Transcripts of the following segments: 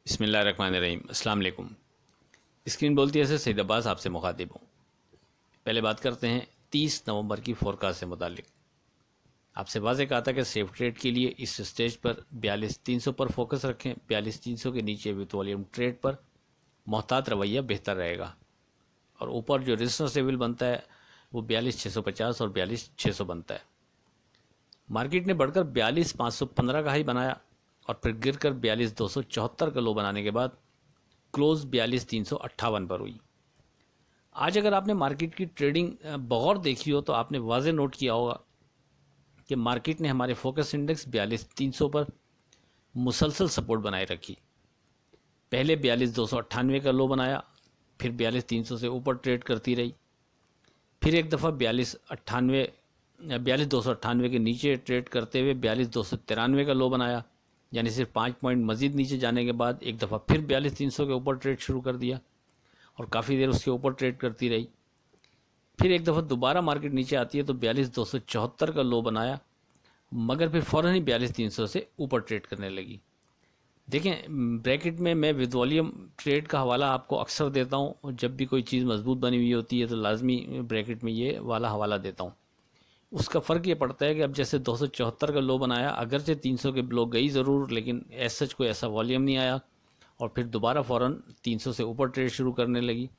बिस्मिल्लाहिर्रहमानिर्रहीम। अस्सलाम वालेकुम। स्क्रीन बोलती है सईद अब्बास आपसे मुखातिब हूँ। पहले बात करते हैं 30 नवंबर की फोरकास्ट से मुतालिक। आपसे वाज़ेह कहा था कि सेफ ट्रेड के लिए इस स्टेज पर 42,300 पर फोकस रखें। 42,300 के नीचे विथ वॉल्यूम ट्रेड पर मोहतात रवैया बेहतर रहेगा और ऊपर जो रेजिस्टेंस लेवल बनता है वो 42,650 और 42,600 बनता है। मार्केट ने बढ़कर 42,515 का हाई बनाया और फिर गिरकर 42,274 का लो बनाने के बाद क्लोज 42,358 पर हुई। आज अगर आपने मार्केट की ट्रेडिंग बगौर देखी हो तो आपने वाज़ेह नोट किया होगा कि मार्केट ने हमारे फोकस इंडेक्स 42,300 पर मुसलसल सपोर्ट बनाए रखी। पहले 42,298 का लो बनाया, फिर 42,300 से ऊपर ट्रेड करती रही, फिर एक दफ़ा 42,298 के नीचे ट्रेड करते हुए 42,293 का लो बनाया, यानी सिर्फ 5 पॉइंट मज़ीद नीचे जाने के बाद एक दफ़ा फिर 42,300 के ऊपर ट्रेड शुरू कर दिया और काफ़ी देर उसके ऊपर ट्रेड करती रही। फिर एक दफ़ा दोबारा मार्केट नीचे आती है तो 42,274 का लो बनाया, मगर फिर फ़ौरन ही 42,300 से ऊपर ट्रेड करने लगी। देखें, ब्रैकेट में मैं विद वॉल्यूम ट्रेड का हवाला आपको अक्सर देता हूँ। जब भी कोई चीज़ मजबूत बनी हुई होती है तो लाजमी ब्रैकेट में ये वाला हवाला देता हूँ। उसका फ़र्क ये पड़ता है कि अब जैसे 274 का लो बनाया, अगरचे 300 के लो गई ज़रूर, लेकिन ऐसा कोई ऐसा वॉल्यूम नहीं आया और फिर दोबारा फ़ौरन 300 से ऊपर ट्रेड शुरू करने लगी।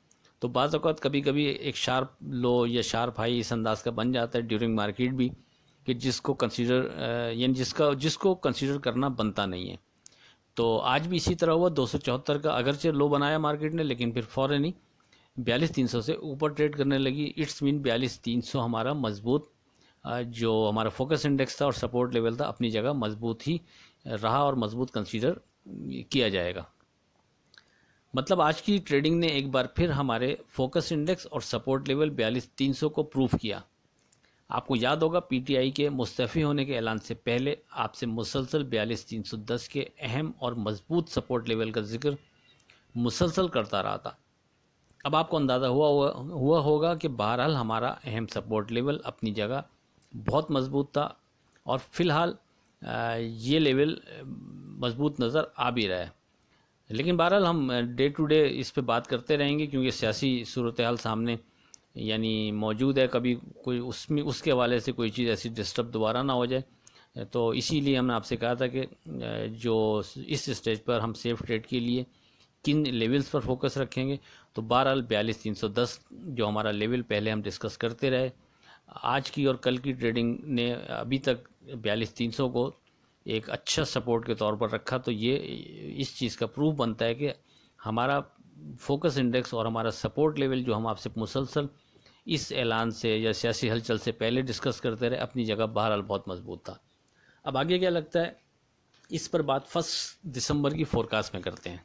तो बाज़ औक़ात कभी कभी एक शार्प लो या शार्प हाई इस अंदाज का बन जाता है ड्यूरिंग मार्केट भी, कि जिसको कंसीडर यानी जिसको कंसीडर करना बनता नहीं है। तो आज भी इसी तरह हुआ। 274 का अगरचे लो बनाया मार्केट ने, लेकिन फिर फ़ौरन ही 42,300 से ऊपर ट्रेड करने लगी। इट्स मीन 42,300 हमारा मजबूत जो हमारा फोकस इंडेक्स था और सपोर्ट लेवल था अपनी जगह मजबूत ही रहा और मजबूत कंसीडर किया जाएगा। मतलब आज की ट्रेडिंग ने एक बार फिर हमारे फोकस इंडेक्स और सपोर्ट लेवल 42,300 को प्रूव किया। आपको याद होगा पीटीआई के मुस्तफ़ी होने के ऐलान से पहले आपसे मुसलसल 42,310 के अहम और मजबूत सपोर्ट लेवल का जिक्र मुसलसल करता रहा था। अब आपको अंदाज़ा हुआ होगा कि बहरहाल हमारा अहम सपोर्ट लेवल अपनी जगह बहुत मजबूत था और फ़िलहाल ये लेवल मजबूत नज़र आ भी रहा है। लेकिन बहरहाल हम डे टू डे इस पे बात करते रहेंगे, क्योंकि सियासी सूरत हाल सामने यानी मौजूद है। कभी कोई उसके हवाले से कोई चीज़ ऐसी डिस्टर्ब दोबारा ना हो जाए। तो इसीलिए हमने आपसे कहा था कि जो इस स्टेज पर हम सेफ ट्रेड के लिए किन लेवल्स पर फोकस रखेंगे। तो बहरहाल 42,310 जो हमारा लेवल पहले हम डिस्कस करते रहे, आज की और कल की ट्रेडिंग ने अभी तक 42,300 को एक अच्छा सपोर्ट के तौर पर रखा। तो ये इस चीज़ का प्रूफ बनता है कि हमारा फोकस इंडेक्स और हमारा सपोर्ट लेवल जो हम आपसे मुसलसल इस ऐलान से या सियासी हलचल से पहले डिस्कस करते रहे, अपनी जगह बहरहाल बहुत मजबूत था। अब आगे क्या लगता है, इस पर बात 1 दिसंबर की फोरकास्ट में करते हैं।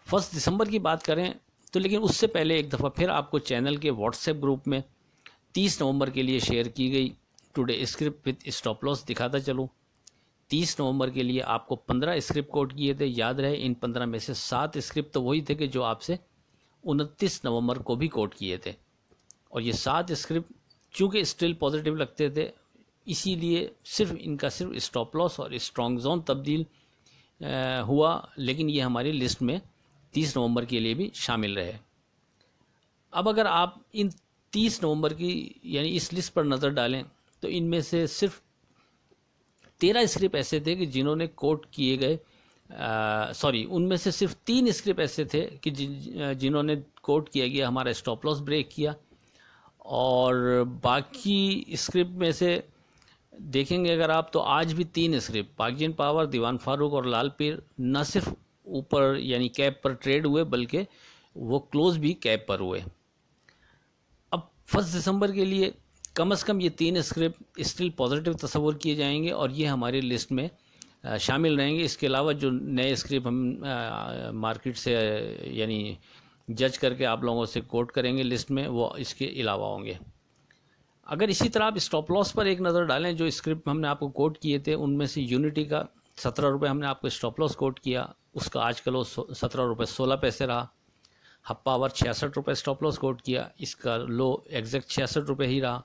1 दिसंबर की बात करें तो, लेकिन उससे पहले एक दफ़ा फिर आपको चैनल के व्हाट्सएप ग्रुप में 30 नवंबर के लिए शेयर की गई today script with stop loss दिखाता चलूँ। 30 नवंबर के लिए आपको 15 स्क्रिप्ट कोट किए थे। याद रहे, इन 15 में से 7 स्क्रिप्ट तो वही थे कि जो आपसे 29 नवंबर को भी कोट किए थे, और ये 7 स्क्रिप्ट चूँकि स्टिल पॉजिटिव लगते थे, इसीलिए इनका सिर्फ स्टॉप लॉस और स्ट्रॉन्ग जोन तब्दील हुआ, लेकिन ये हमारी लिस्ट में 30 नवंबर के लिए भी शामिल रहे। अब अगर आप इन 30 नवंबर की यानी इस लिस्ट पर नज़र डालें तो इनमें से सिर्फ 13 स्क्रिप्ट ऐसे थे कि जिन्होंने कोट किए गए उनमें से सिर्फ 3 स्क्रिप्ट ऐसे थे कि जिन्होंने कोट किया गया हमारा स्टॉप लॉस ब्रेक किया, और बाकी स्क्रिप्ट में से देखेंगे अगर आप तो आज भी 3 स्क्रिप्ट पाकिन पावर, दीवान फारूक और लाल पीर न सिर्फ ऊपर यानी कैप पर ट्रेड हुए, बल्कि वो क्लोज भी कैप पर हुए। अब 1 दिसंबर के लिए कम से कम ये 3 स्क्रिप्ट स्टिल पॉजिटिव तस्वुर किए जाएंगे और ये हमारी लिस्ट में शामिल रहेंगे। इसके अलावा जो नए स्क्रिप्ट हम मार्केट से यानी जज करके आप लोगों से कोट करेंगे लिस्ट में, वो इसके अलावा होंगे। अगर इसी तरह आप स्टॉप लॉस पर एक नज़र डालें, जो स्क्रिप्ट हमने आपको कोट किए थे उनमें से यूनिटी का 17 रुपये हमने आपको स्टॉप लॉस कोट किया, उसका आज का लो 17 रुपये 16 पैसे रहा। हब पावर 66 रुपये स्टॉप लॉस कोट किया, इसका लो एग्जैक्ट 66 रुपये ही रहा।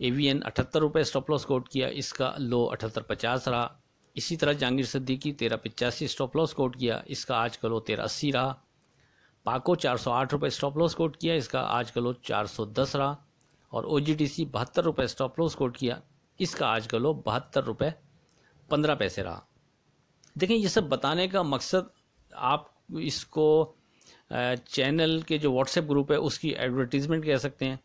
AVN 78 रुपये स्टॉप लॉस कोट किया, इसका लो 78.50 रहा। इसी तरह Jahangir Siddiqui 1385 stop loss quote किया, इसका आज का लो 1380 रहा। पाको 408 रुपये स्टॉप लॉस कोट किया, इसका आज का लो 410 रहा। और OGTC 72 रुपये स्टॉप लॉस कोट किया, इसका आज का लो 72 रुपये 15 पैसे रहा। देखें, ये सब बताने का मकसद, आप इसको चैनल के जो व्हाट्सएप ग्रुप है उसकी एडवर्टीज़मेंट कह सकते हैं।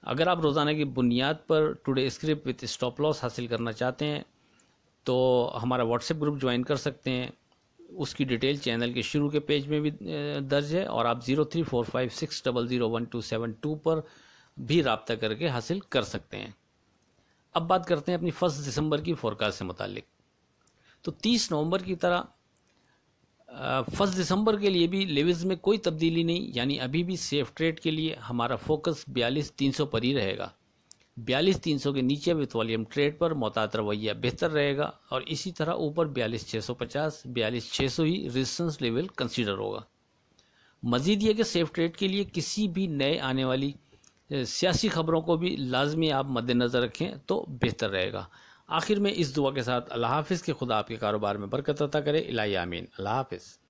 अगर आप रोज़ाना की बुनियाद पर today script with stop loss हासिल करना चाहते हैं तो हमारा व्हाट्सएप ग्रुप ज्वाइन कर सकते हैं। उसकी डिटेल चैनल के शुरू के पेज में भी दर्ज है, और आप 0345600127 पर भी रब्ता करके हासिल कर सकते हैं। अब बात करते हैं अपनी 1 दिसंबर की फोरकास्ट से मुतालिक। तो 30 नवंबर की तरह 1 दिसंबर के लिए भी लेवल्स में कोई तब्दीली नहीं, यानी अभी भी सेफ ट्रेड के लिए हमारा फोकस 42,300 पर ही रहेगा। 42,300 के नीचे विथ वॉल्यूम ट्रेड पर मोहतात रवैया बेहतर रहेगा, और इसी तरह ऊपर 42,650 42,600 ही रेजिस्टेंस लेवल कंसीडर होगा। मजीद ये कि सेफ ट्रेड के लिए किसी भी नए आने वाली सियासी खबरों को भी लाजमी आप मद्देनज़र रखें तो बेहतर रहेगा। आखिर में इस दुआ के साथ अल्लाह हाफिज़, के खुदा आपके कारोबार में बरकत अता करे। इलाही आमीन। अल्लाह हाफिज़।